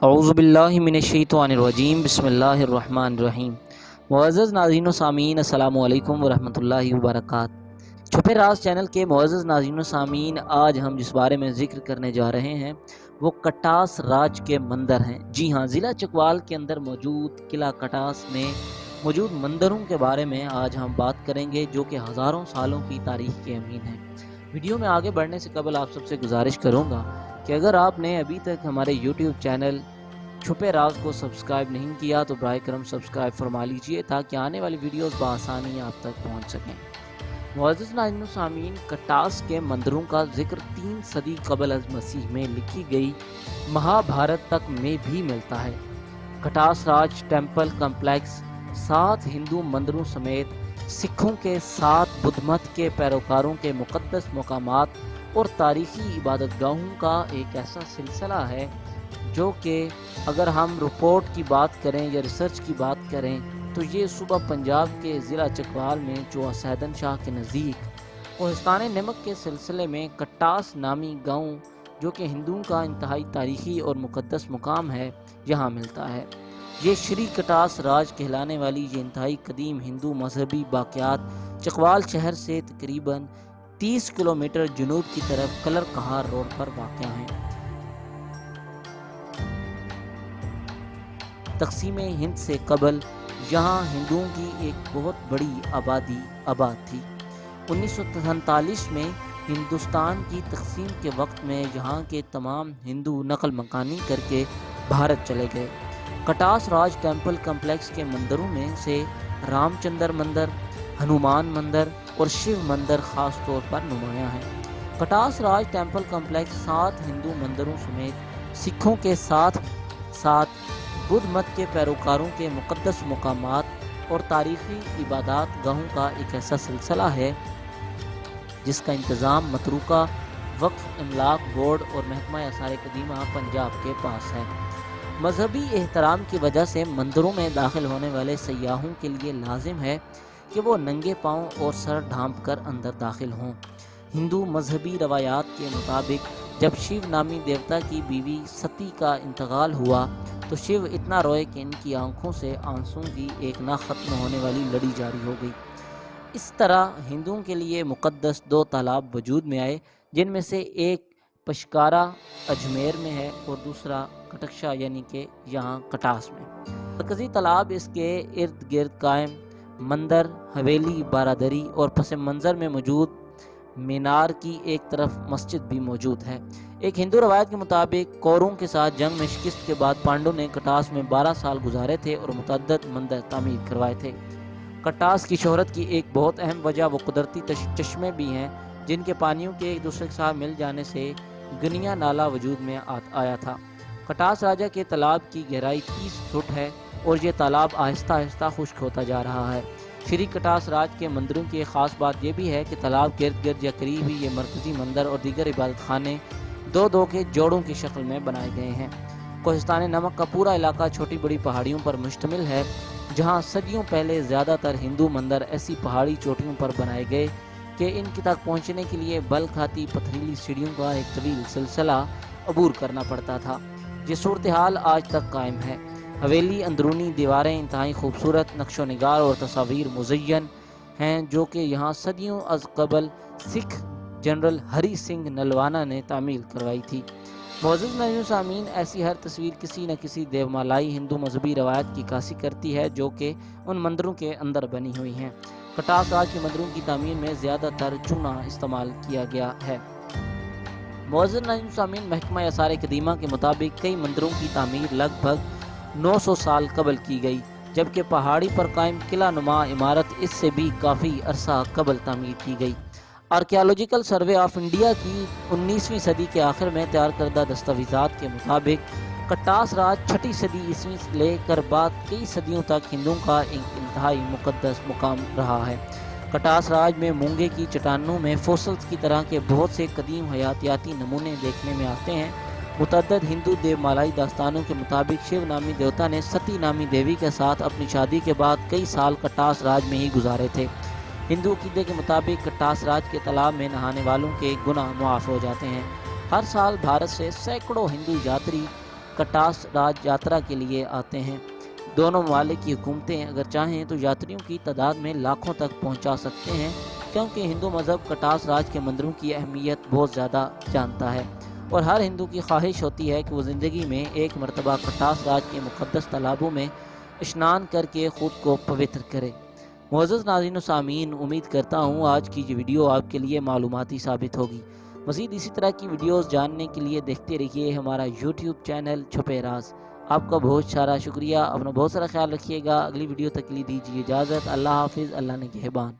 اعوذ باللہ من الشیطان الرجیم، بسم اللہ الرحمن الرحیم۔ معزز ناظرین و سامعین، السلام علیکم ورحمۃ اللہ وبرکاتہ۔ چھپے راز چینل کے معزز ناظرین و سامعین، آج ہم جس بارے میں ذکر کرنے جا رہے ہیں وہ کٹاس راج کے مندر ہیں۔ جی ہاں، ضلع چکوال کے اندر موجود قلعہ کٹاس میں موجود مندروں کے بارے میں آج ہم بات کریں گے، جو کہ ہزاروں سالوں کی تاریخ کے امین ہیں۔ ویڈیو میں آگے بڑھنے سے قبل آپ سب سے گزارش کروں گا کہ اگر آپ نے ابھی تک ہمارے یوٹیوب چینل چھپے راز کو سبسکرائب نہیں کیا تو براہ کرم سبسکرائب فرما لیجئے، تاکہ آنے والی ویڈیوز بآسانی آپ تک پہنچ سکیں۔ معزز ناظرین و سامعین، کٹاس کے مندروں کا ذکر 3 صدی قبل از مسیح میں لکھی گئی مہا بھارت تک میں بھی ملتا ہے۔ کٹاس راج ٹیمپل کمپلیکس 7 ہندو مندروں سمیت سکھوں کے 7 بدھ مت کے پیروکاروں کے مقدس مقامات اور تاریخی عبادت گاہوں کا ایک ایسا سلسلہ ہے جو کہ اگر ہم رپورٹ کی بات کریں یا ریسرچ کی بات کریں تو یہ صوبہ پنجاب کے ضلع چکوال میں چوہا سیدن شاہ کے نزدیک کوہستان نمک کے سلسلے میں کٹاس نامی گاؤں، جو کہ ہندوؤں کا انتہائی تاریخی اور مقدس مقام ہے، یہاں ملتا ہے۔ یہ شری کٹاس راج کہلانے والی یہ انتہائی قدیم ہندو مذہبی باقیات چکوال شہر سے تقریباً 30 کلومیٹر جنوب کی طرف کلر کہار روڈ پر واقع ہیں۔ تقسیم ہند سے قبل یہاں ہندوؤں کی ایک بہت بڑی آبادی آباد تھی۔ 1947 میں ہندوستان کی تقسیم کے وقت میں یہاں کے تمام ہندو نقل مکانی کر کے بھارت چلے گئے۔ کٹاس راج ٹیمپل کمپلیکس کے مندروں میں سے رام چندر مندر، ہنومان مندر اور شیو مندر خاص طور پر نمایاں ہیں۔ کٹاس راج ٹیمپل کمپلیکس 7 ہندو مندروں سمیت سکھوں کے 7 بدھ مت کے پیروکاروں کے مقدس مقامات اور تاریخی عبادات گاہوں کا ایک ایسا سلسلہ ہے جس کا انتظام متروکہ وقف املاک بورڈ اور محکمہ آثار قدیمہ پنجاب کے پاس ہے۔ مذہبی احترام کی وجہ سے مندروں میں داخل ہونے والے سیاحوں کے لیے لازم ہے کہ وہ ننگے پاؤں اور سر ڈھانپ کر اندر داخل ہوں۔ ہندو مذہبی روایات کے مطابق جب شیو نامی دیوتا کی بیوی ستی کا انتقال ہوا تو شیو اتنا روئے کہ ان کی آنکھوں سے آنسوں کی ایک نہ ختم ہونے والی لڑی جاری ہو گئی۔ اس طرح ہندوؤں کے لیے مقدس 2 تالاب وجود میں آئے، جن میں سے ایک پشکارا اجمیر میں ہے اور دوسرا کٹکشا یعنی کہ یہاں کٹاس میں۔ مرکزی تالاب، اس کے ارد گرد قائم مندر، حویلی، بارادری اور پس منظر میں موجود مینار کی ایک طرف مسجد بھی موجود ہے۔ ایک ہندو روایت کے مطابق کوروں کے ساتھ جنگ میں شکست کے بعد پانڈو نے کٹاس میں 12 سال گزارے تھے اور متعدد مندر تعمیر کروائے تھے۔ کٹاس کی شہرت کی ایک بہت اہم وجہ وہ قدرتی چشمے بھی ہیں، جن کے پانیوں کے ایک دوسرے کے ساتھ مل جانے سے گنیا نالا وجود میں آیا تھا۔ کٹاس راجا کے تالاب کی گہرائی 30 فٹ ہے اور یہ تالاب آہستہ آہستہ خشک ہوتا جا رہا ہے۔ شری کٹاس راج کے مندروں کی ایک خاص بات یہ بھی ہے کہ تالاب کے ارد گرد یا قریب ہی یہ مرکزی مندر اور دیگر عبادت خانے 2 کے جوڑوں کی شکل میں بنائے گئے ہیں۔ کوہستان نمک کا پورا علاقہ چھوٹی بڑی پہاڑیوں پر مشتمل ہے، جہاں صدیوں پہلے زیادہ تر ہندو مندر ایسی پہاڑی چوٹیوں پر بنائے گئے کہ ان کی تک پہنچنے کے لیے بل کھاتی پتھریلی سیڑھیوں کا ایک طویل سلسلہ عبور کرنا پڑتا تھا۔ یہ صورتحال آج تک قائم ہے۔ حویلی اندرونی دیواریں انتہائی خوبصورت نقش و نگار اور تصاویر مزین ہیں، جو کہ یہاں صدیوں از قبل سکھ جنرل ہری سنگھ نلوانا نے تعمیر کروائی تھی۔ معزز ناظرین و سامعین، ایسی ہر تصویر کسی نہ کسی دیومالائی ہندو مذہبی روایت کی عکاسی کرتی ہے جو کہ ان مندروں کے اندر بنی ہوئی ہیں۔ کٹاس راج کے مندروں کی تعمیر میں زیادہ تر چونا استعمال کیا گیا ہے۔ معزز ناظرین و سامعین، محکمہ آثار قدیمہ کے مطابق کئی مندروں کی تعمیر لگ بھگ 900 سال قبل کی گئی، جبکہ پہاڑی پر قائم قلعہ نما عمارت اس سے بھی کافی عرصہ قبل تعمیر کی گئی۔ آرکیالوجیکل سروے آف انڈیا کی 19ویں صدی کے آخر میں تیار کردہ دستاویزات کے مطابق کٹاس راج 6 صدی عیسوی سے لے کر بعد کئی صدیوں تک ہندوؤں کا ایک انتہائی مقدس مقام رہا ہے۔ کٹاس راج میں مونگے کی چٹانوں میں فوسلز کی طرح کے بہت سے قدیم حیاتیاتی نمونے دیکھنے میں آتے ہیں۔ متعدد ہندو دیو مالائی داستانوں کے مطابق شیو نامی دیوتا نے ستی نامی دیوی کے ساتھ اپنی شادی کے بعد کئی سال کٹاس راج میں ہی گزارے تھے۔ ہندو عقیدے کے مطابق کٹاس راج کے تالاب میں نہانے والوں کے گناہ معاف ہو جاتے ہیں۔ ہر سال بھارت سے سینکڑوں ہندو یاتری کٹاس راج یاترا کے لیے آتے ہیں۔ دونوں ممالک کی حکومتیں اگر چاہیں تو یاتریوں کی تعداد میں لاکھوں تک پہنچا سکتے ہیں، کیونکہ ہندو مذہب کٹاس راج کے مندروں کی اہمیت بہت زیادہ جانتا ہے، اور ہر ہندو کی خواہش ہوتی ہے کہ وہ زندگی میں ایک مرتبہ کٹاس راج کے مقدس تالابوں میں اشنان کر کے خود کو پوتر کرے۔ معزز ناظرین و سامعین، امید کرتا ہوں آج کی یہ ویڈیو آپ کے لیے معلوماتی ثابت ہوگی۔ مزید اسی طرح کی ویڈیوز جاننے کے لیے دیکھتے رہیے ہمارا یوٹیوب چینل چھپے راز۔ آپ کا بہت سارا شکریہ، اپنا بہت سارا خیال رکھیے گا۔ اگلی ویڈیو تک کے لیے دیجیے اجازت۔ اللہ حافظ، اللہ نگہبان۔